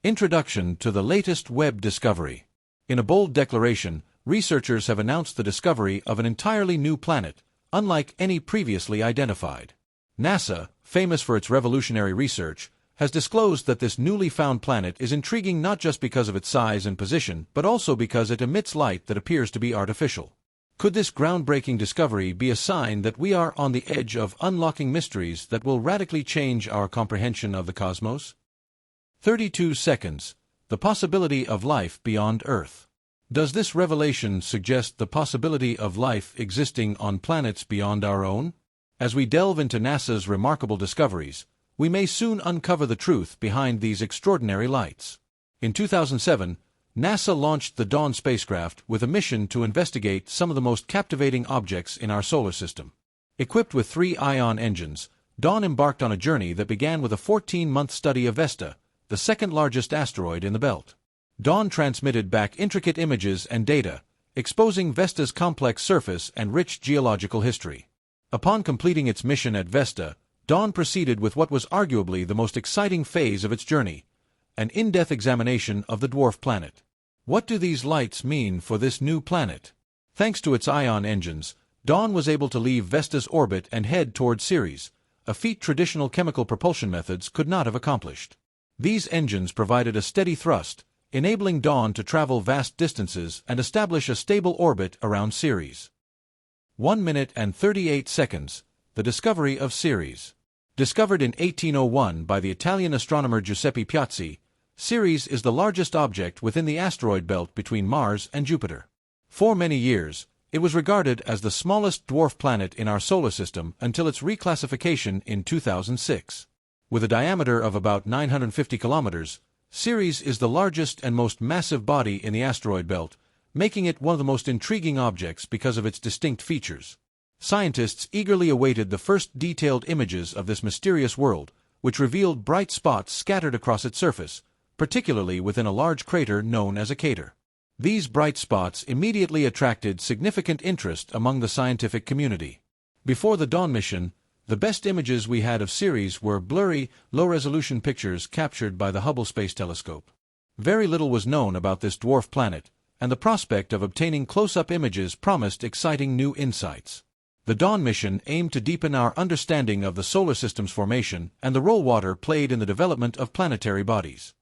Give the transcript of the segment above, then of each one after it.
Introduction to the latest Webb discovery. In a bold declaration, researchers have announced the discovery of an entirely new planet, unlike any previously identified. NASA, famous for its revolutionary research, has disclosed that this newly found planet is intriguing not just because of its size and position, but also because it emits light that appears to be artificial. Could this groundbreaking discovery be a sign that we are on the edge of unlocking mysteries that will radically change our comprehension of the cosmos? 32 seconds. The possibility of life beyond Earth. Does this revelation suggest the possibility of life existing on planets beyond our own? As we delve into NASA's remarkable discoveries, we may soon uncover the truth behind these extraordinary lights. In 2007, NASA launched the Dawn spacecraft with a mission to investigate some of the most captivating objects in our solar system. Equipped with 3 ion engines, Dawn embarked on a journey that began with a 14-month study of Vesta, the second-largest asteroid in the belt. Dawn transmitted back intricate images and data, exposing Vesta's complex surface and rich geological history. Upon completing its mission at Vesta, Dawn proceeded with what was arguably the most exciting phase of its journey, an in-depth examination of the dwarf planet. What do these lights mean for this new planet? Thanks to its ion engines, Dawn was able to leave Vesta's orbit and head toward Ceres, a feat traditional chemical propulsion methods could not have accomplished. These engines provided a steady thrust, enabling Dawn to travel vast distances and establish a stable orbit around Ceres. 1 minute and 38 seconds. The discovery of Ceres. Discovered in 1801 by the Italian astronomer Giuseppe Piazzi, Ceres is the largest object within the asteroid belt between Mars and Jupiter. For many years, it was regarded as the smallest dwarf planet in our solar system until its reclassification in 2006. With a diameter of about 950 kilometers, Ceres is the largest and most massive body in the asteroid belt, making it one of the most intriguing objects because of its distinct features. Scientists eagerly awaited the first detailed images of this mysterious world, which revealed bright spots scattered across its surface, particularly within a large crater known as a crater. These bright spots immediately attracted significant interest among the scientific community. Before the Dawn mission, the best images we had of Ceres were blurry, low-resolution pictures captured by the Hubble Space Telescope. Very little was known about this dwarf planet, and the prospect of obtaining close-up images promised exciting new insights. The Dawn mission aimed to deepen our understanding of the solar system's formation and the role water played in the development of planetary bodies.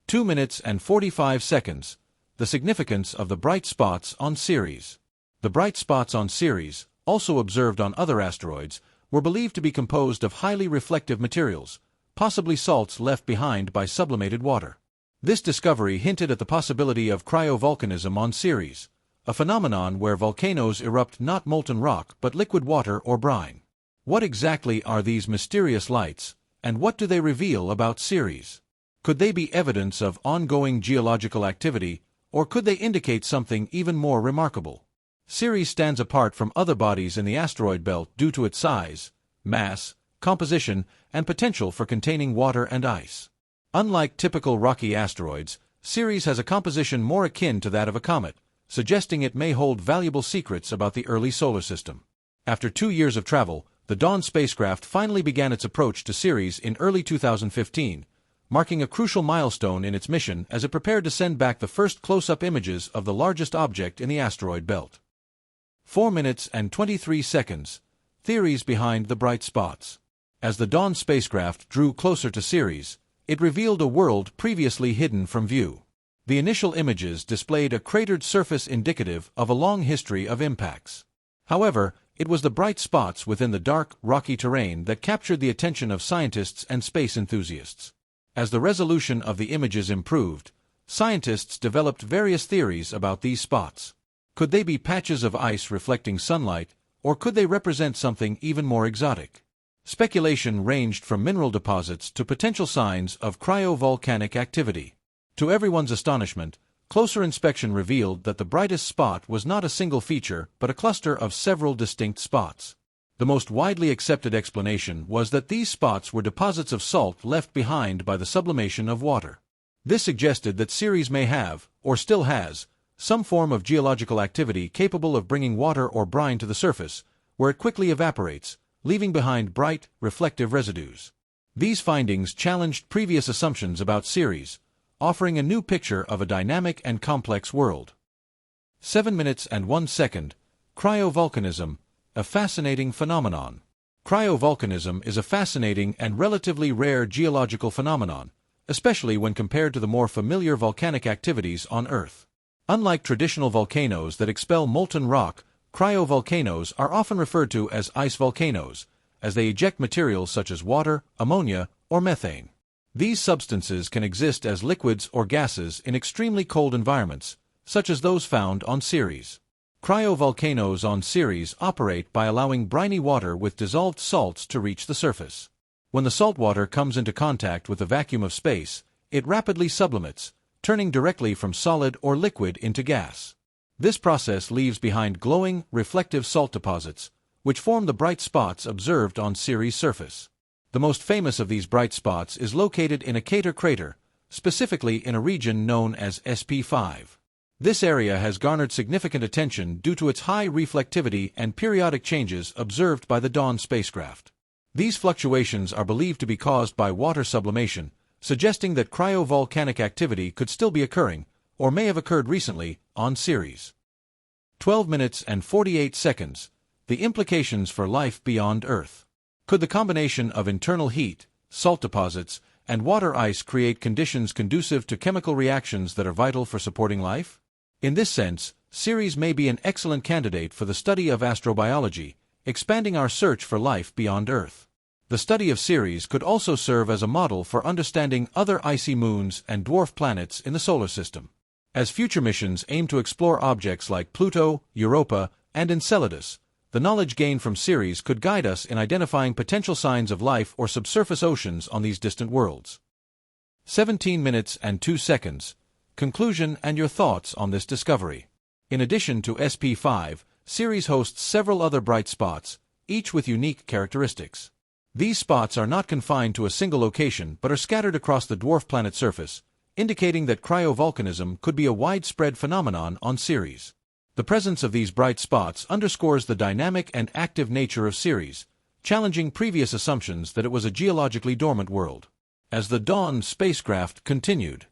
2 minutes and 45 seconds. The significance of the bright spots on Ceres. The bright spots on Ceres, also observed on other asteroids, were believed to be composed of highly reflective materials, possibly salts left behind by sublimated water. This discovery hinted at the possibility of cryovolcanism on Ceres, a phenomenon where volcanoes erupt not molten rock but liquid water or brine. What exactly are these mysterious lights, and what do they reveal about Ceres? Could they be evidence of ongoing geological activity, or could they indicate something even more remarkable? Ceres stands apart from other bodies in the asteroid belt due to its size, mass, composition, and potential for containing water and ice. Unlike typical rocky asteroids, Ceres has a composition more akin to that of a comet, suggesting it may hold valuable secrets about the early solar system. After 2 years of travel, the Dawn spacecraft finally began its approach to Ceres in early 2015, marking a crucial milestone in its mission as it prepared to send back the first close-up images of the largest object in the asteroid belt. 4 minutes and 23 seconds. Theories behind the bright spots. As the Dawn spacecraft drew closer to Ceres, it revealed a world previously hidden from view. The initial images displayed a cratered surface indicative of a long history of impacts. However, it was the bright spots within the dark, rocky terrain that captured the attention of scientists and space enthusiasts. As the resolution of the images improved, scientists developed various theories about these spots. Could they be patches of ice reflecting sunlight, or could they represent something even more exotic? Speculation ranged from mineral deposits to potential signs of cryovolcanic activity. To everyone's astonishment, closer inspection revealed that the brightest spot was not a single feature but a cluster of several distinct spots. The most widely accepted explanation was that these spots were deposits of salt left behind by the sublimation of water. This suggested that Ceres may have, or still has, some form of geological activity capable of bringing water or brine to the surface, where it quickly evaporates, leaving behind bright, reflective residues. These findings challenged previous assumptions about Ceres, offering a new picture of a dynamic and complex world. 7 minutes and 1 second. Cryovolcanism, a fascinating phenomenon. Cryovolcanism is a fascinating and relatively rare geological phenomenon, especially when compared to the more familiar volcanic activities on Earth. Unlike traditional volcanoes that expel molten rock, cryovolcanoes are often referred to as ice volcanoes, as they eject materials such as water, ammonia, or methane. These substances can exist as liquids or gases in extremely cold environments, such as those found on Ceres. Cryovolcanoes on Ceres operate by allowing briny water with dissolved salts to reach the surface. When the salt water comes into contact with the vacuum of space, it rapidly sublimates, turning directly from solid or liquid into gas. This process leaves behind glowing, reflective salt deposits, which form the bright spots observed on Ceres' surface. The most famous of these bright spots is located in a crater, specifically in a region known as SP5. This area has garnered significant attention due to its high reflectivity and periodic changes observed by the Dawn spacecraft. These fluctuations are believed to be caused by water sublimation, suggesting that cryovolcanic activity could still be occurring, or may have occurred recently, on Ceres. 12 minutes and 48 seconds. The implications for life beyond Earth. Could the combination of internal heat, salt deposits, and water ice create conditions conducive to chemical reactions that are vital for supporting life? In this sense, Ceres may be an excellent candidate for the study of astrobiology, expanding our search for life beyond Earth. The study of Ceres could also serve as a model for understanding other icy moons and dwarf planets in the solar system. As future missions aim to explore objects like Pluto, Europa, and Enceladus, the knowledge gained from Ceres could guide us in identifying potential signs of life or subsurface oceans on these distant worlds. 17 minutes and 2 seconds. Conclusion and your thoughts on this discovery. In addition to SP5, Ceres hosts several other bright spots, each with unique characteristics. These spots are not confined to a single location but are scattered across the dwarf planet surface, indicating that cryovolcanism could be a widespread phenomenon on Ceres. The presence of these bright spots underscores the dynamic and active nature of Ceres, challenging previous assumptions that it was a geologically dormant world. As the Dawn spacecraft continued.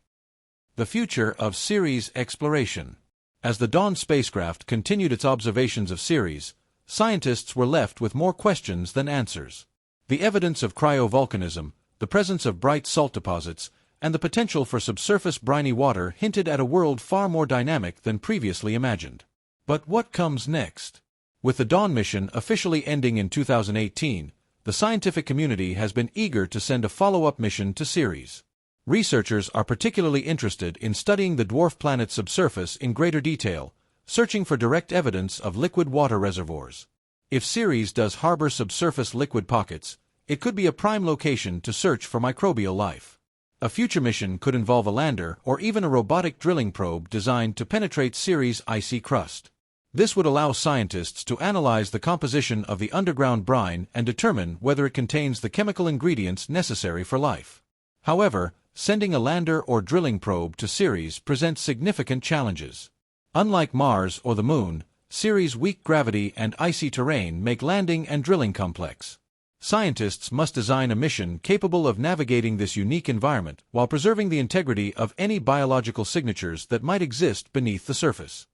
The future of Ceres exploration. As the Dawn spacecraft continued its observations of Ceres, scientists were left with more questions than answers. The evidence of cryovolcanism, the presence of bright salt deposits, and the potential for subsurface briny water hinted at a world far more dynamic than previously imagined. But what comes next? With the Dawn mission officially ending in 2018, the scientific community has been eager to send a follow-up mission to Ceres. Researchers are particularly interested in studying the dwarf planet's subsurface in greater detail, searching for direct evidence of liquid water reservoirs. If Ceres does harbor subsurface liquid pockets, it could be a prime location to search for microbial life. A future mission could involve a lander or even a robotic drilling probe designed to penetrate Ceres' icy crust. This would allow scientists to analyze the composition of the underground brine and determine whether it contains the chemical ingredients necessary for life. However, sending a lander or drilling probe to Ceres presents significant challenges. Unlike Mars or the Moon, Ceres' weak gravity and icy terrain make landing and drilling complex. Scientists must design a mission capable of navigating this unique environment while preserving the integrity of any biological signatures that might exist beneath the surface.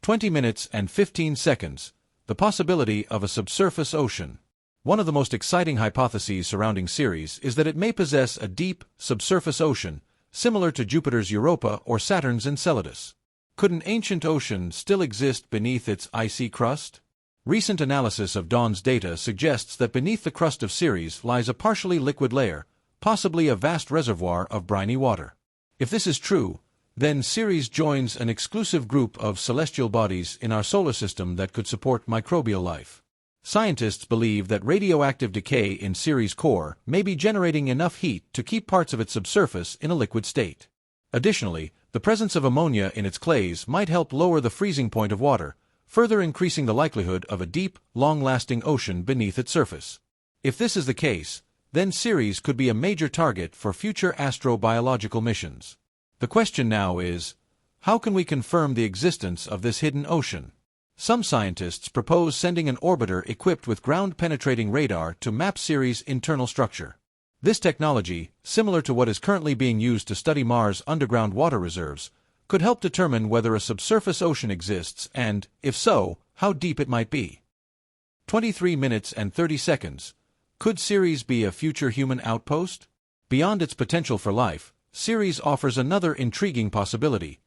20 minutes and 15 seconds. The possibility of a subsurface ocean. One of the most exciting hypotheses surrounding Ceres is that it may possess a deep, subsurface ocean, similar to Jupiter's Europa or Saturn's Enceladus. Could an ancient ocean still exist beneath its icy crust? Recent analysis of Dawn's data suggests that beneath the crust of Ceres lies a partially liquid layer, possibly a vast reservoir of briny water. If this is true, then Ceres joins an exclusive group of celestial bodies in our solar system that could support microbial life. Scientists believe that radioactive decay in Ceres' core may be generating enough heat to keep parts of its subsurface in a liquid state. Additionally, the presence of ammonia in its clays might help lower the freezing point of water, further increasing the likelihood of a deep, long-lasting ocean beneath its surface. If this is the case, then Ceres could be a major target for future astrobiological missions. The question now is, how can we confirm the existence of this hidden ocean? Some scientists propose sending an orbiter equipped with ground-penetrating radar to map Ceres' internal structure. This technology, similar to what is currently being used to study Mars' underground water reserves, could help determine whether a subsurface ocean exists and, if so, how deep it might be. 23 minutes and 30 seconds. Could Ceres be a future human outpost? Beyond its potential for life, Ceres offers another intriguing possibility.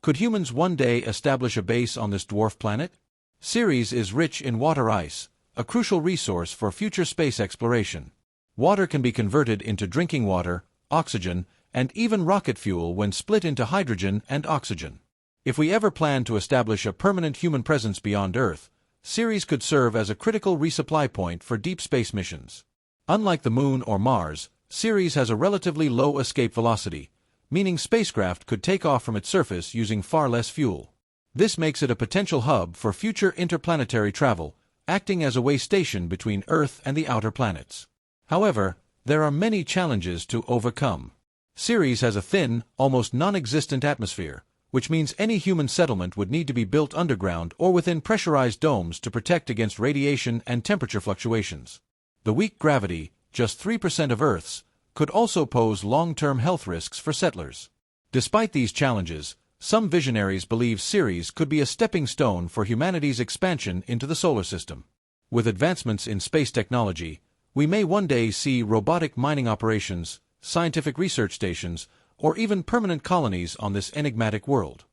Could humans one day establish a base on this dwarf planet? Ceres is rich in water ice, a crucial resource for future space exploration. Water can be converted into drinking water, oxygen, and even rocket fuel when split into hydrogen and oxygen. If we ever plan to establish a permanent human presence beyond Earth, Ceres could serve as a critical resupply point for deep space missions. Unlike the Moon or Mars, Ceres has a relatively low escape velocity, meaning spacecraft could take off from its surface using far less fuel. This makes it a potential hub for future interplanetary travel, acting as a way station between Earth and the outer planets. However, there are many challenges to overcome. Ceres has a thin, almost non-existent atmosphere, which means any human settlement would need to be built underground or within pressurized domes to protect against radiation and temperature fluctuations. The weak gravity, just 3% of Earth's, could also pose long-term health risks for settlers. Despite these challenges, some visionaries believe Ceres could be a stepping stone for humanity's expansion into the solar system. With advancements in space technology, we may one day see robotic mining operations, scientific research stations, or even permanent colonies on this enigmatic world.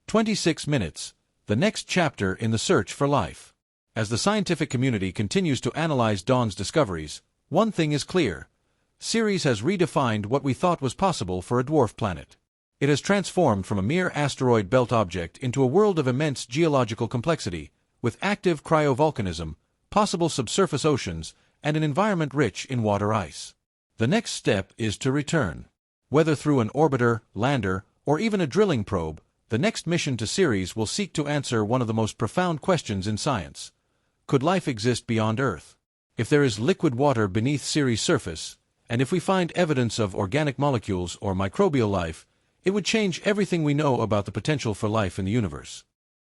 26 minutes. The next chapter in the search for life. As the scientific community continues to analyze Dawn's discoveries, one thing is clear. Ceres has redefined what we thought was possible for a dwarf planet. It has transformed from a mere asteroid belt object into a world of immense geological complexity, with active cryovolcanism, possible subsurface oceans, and an environment rich in water ice. The next step is to return. Whether through an orbiter, lander, or even a drilling probe, the next mission to Ceres will seek to answer one of the most profound questions in science. Could life exist beyond Earth? If there is liquid water beneath Ceres' surface, and if we find evidence of organic molecules or microbial life, it would change everything we know about the potential for life in the universe.